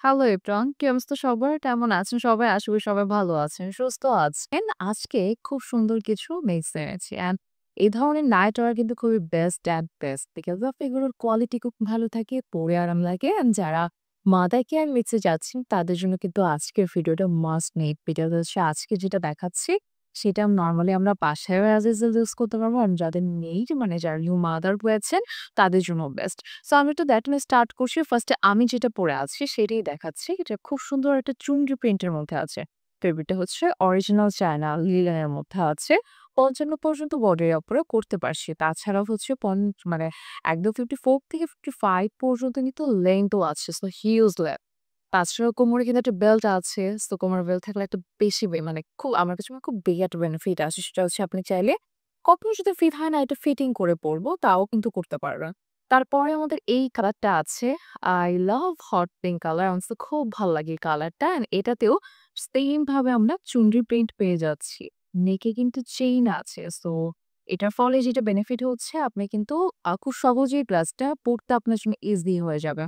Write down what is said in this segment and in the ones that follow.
Hello everyone, কি অবস্থা সবার? কেমন আছেন সবাই? আশা করি সবাই ভালো আছেন, সুস্থ আছেন। আজকে খুব সুন্দর কিছু মিক্স এনেছি। অ্যান্ড এই ধরনের নাইট ওয়্যার কিন্তু খুবই best and best because of এগুলোর কোয়ালিটি খুব ভালো থাকে, পরে আরাম লাগে। অ্যান্ড যারা মাদার কেয়ার মিক্সে যাচ্ছেন তাদের জন্য কিন্তু আজকের ভিডিওটা মাস্ট নিড। ভিডিওটা হচ্ছে আজকে যেটা দেখাচ্ছি সেটা নরমালি আমরা বাসায়ও অ্যাজ ইউজুয়াল ইউজ করতে পারবো। আর যাদের নেই মানে যারা নিউ মাদার হয়েছেন তাদের জন্য বেস্ট। সো আমি একটু দ্যাট নিয়ে স্টার্ট করছি। ফার্স্টে আমি যেটা পরে আছি সেটাই দেখাচ্ছি। এটা খুব সুন্দর একটা চুনরি প্রিন্টের মধ্যে আছে। ফেব্রিকটা হচ্ছে অরিজিনাল চায়না লিনেনের মধ্যে আছে। ৫৫ পর্যন্ত বডির উপরে করতে পারছি। তাছাড়াও হচ্ছে মানে একদম 54 থেকে 55 পর্যন্ত কিন্তু লেংথও আছে। So huge length. তাছাড়াও কোমরে কিন্তু একটা বেল্ট আছে। সো কোমরের বেল্ট থাকলে একটা বেশি মানে খুব আমার কাছে খুব বেগ একটা বেনিফিট আছে। সেটা হচ্ছে আপনি চাইলে কখনো যদি ফিট হয় না এটা ফিটিং করে পড়বো তাও কিন্তু করতে পারবেন। তারপরে আমাদের এই কালারটা আছে। I love hot pink colour. আমার কাছে খুব ভাল লাগে এই কালারটা। অ্যান্ড এটাতেও সেম ভাবে আমরা চুনরি প্রিন্ট পেয়ে যাচ্ছি। নেকে কিন্তু চেইন আছে। সো এটার ফলে যেটা বেনিফিট হচ্ছে আপনি কিন্তু খুব সহজেই ড্রেসটা পড়তে আপনার জন্য ইজি হয়ে যাবে।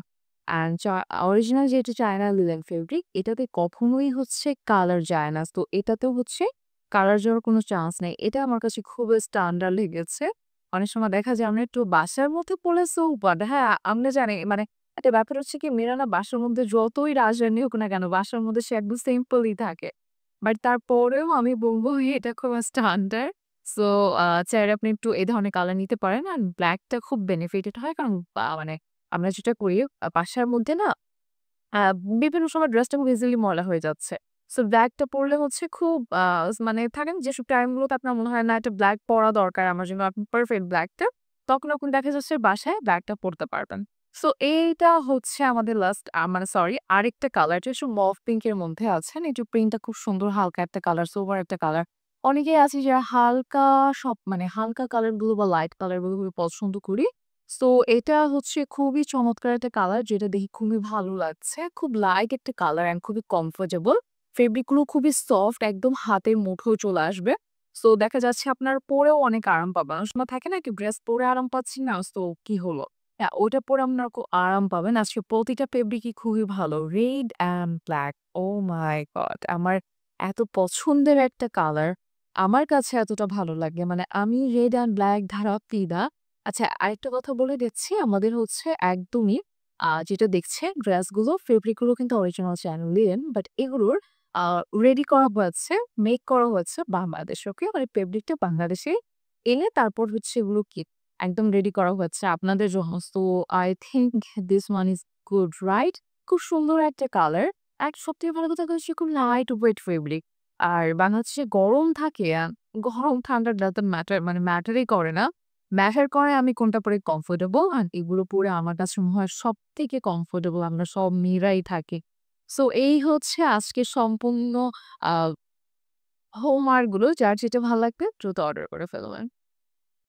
অ্যান্ড অরিজিনাল যেটা চায়না লিনেন ফেব্রিক এটাতে কখনোই হচ্ছে কালার যায় না। তো এটাতেও হচ্ছে কালার যাওয়ার কোনো চান্স নেই। এটা আমার কাছে খুবই স্ট্যান্ডার্ড লেগেছে। অনেক সময় দেখা যায় আমরা একটু বাসার মধ্যে পড়লে সো হোয়াট হ্যাঁ, আমরা জানি মানে একটা ব্যাপার হচ্ছে কি মেয়েরা না বাসার মধ্যে যতই রাজরানি হোক না কেন বাসার মধ্যে সে একদম সিম্পলই থাকে। বাট তারপরেও আমি বলব এটা খুব স্ট্যান্ডার্ড। সো চাইলে আপনি একটু এই ধরনের কালার নিতে পারেন। আর ব্লাকটা খুব বেনিফিটেড হয় কারণ মানে আমরা যেটা করি বাসার মধ্যে না আ বিভিন্ন সময় ড্রেসটা খুব ইজিলি ময়লা হয়ে যাচ্ছে। সো ব্লাকটা পড়লে হচ্ছে খুব মানে থাকে না যেসব টাইম গুলোতে আপনার মনে হয় না একটা ব্লাক পড়া দরকার আমার জন্য আপনি পারফেক্ট ব্লাকটা। তখন আপনি দেখা যাচ্ছে বাসায় ব্লাকটা পড়তে পারবেন। সো এইটা হচ্ছে আমাদের লাস্ট মানে সরি আরেকটা কালার এটা হচ্ছে মভ পিঙ্ক এর মধ্যে আছেন। একটু প্রিন্টটা খুব সুন্দর হালকা একটা কালার, সোবার একটা কালার। অনেকেই আছে যারা হালকা মানে হালকা কালার গুলো বা লাইট কালার গুলো খুবই পছন্দ করি। সো এটা হচ্ছে খুবই চমৎকার একটা কালার যেটা দেখে খুবই ভালো লাগছে। খুব লাইট একটা কালার অ্যান্ড খুবই কমফোর্টেবল। ফেব্রিক গুলো খুবই সফট একদম হাতের মুঠোয় চলে আসবে। সো দেখা যাচ্ছে আপনার পরেও অনেক আরাম পাবেন। অনেক সময় থাকে না কি ড্রেস পরে আরাম পাচ্ছি না, সো কি হলো? হ্যাঁ, ওইটা পরে আপনার খুব আরাম পাবেন। আজকে প্রতিটা ফেব্রিকই খুবই ভালো। Red and black. Oh my god! আমার এত পছন্দের একটা কালার। আমার কাছে এতটা ভালো লাগে। মানে আমি রেড অ্যান্ড ব্লাক ধারা ফিদা। আচ্ছা আরেকটা কথা বলে দিচ্ছি, আমাদের হচ্ছে একদমই যেটা দেখছেন ড্রেসগুলো, ফেব্রিক গুলো কিন্তু অরিজিনাল চ্যানেলিয়ান বাট এগুলোর আ রেডি করা হয়েছে, মেক করা হয়েছে বাংলাদেশে। ওকে? মানে ফেব্রিকটা বাংলাদেশে এনে তারপর হচ্ছে এগুলো কি একদম রেডি করা হয়েছে আপনাদের জন্য। So I think this one is good right? খুব সুন্দর একটা কালার। সবথেকে ভালো কথা হচ্ছে খুব লাইট ওয়েট ফেব্রিক। আর বাংলাদেশে গরম থাকে, গরম ঠান্ডা ডাজন্ট ম্যাটার মানে ম্যাটারই করে না। ম্যাটার করে আমি কোনটা পরে কমফোর্টেবল আর এগুলো পরে আমার কাছে মনে হয় সবথেকে কমফোর্টেবল আমরা সব মেয়েরাই থাকি। সো এই হচ্ছে আজকে সম্পূর্ণ আ হোমওয়ার্ক গুলো যার যেটা ভালো লাগবে দ্রুত অর্ডার করে ফেলবেন।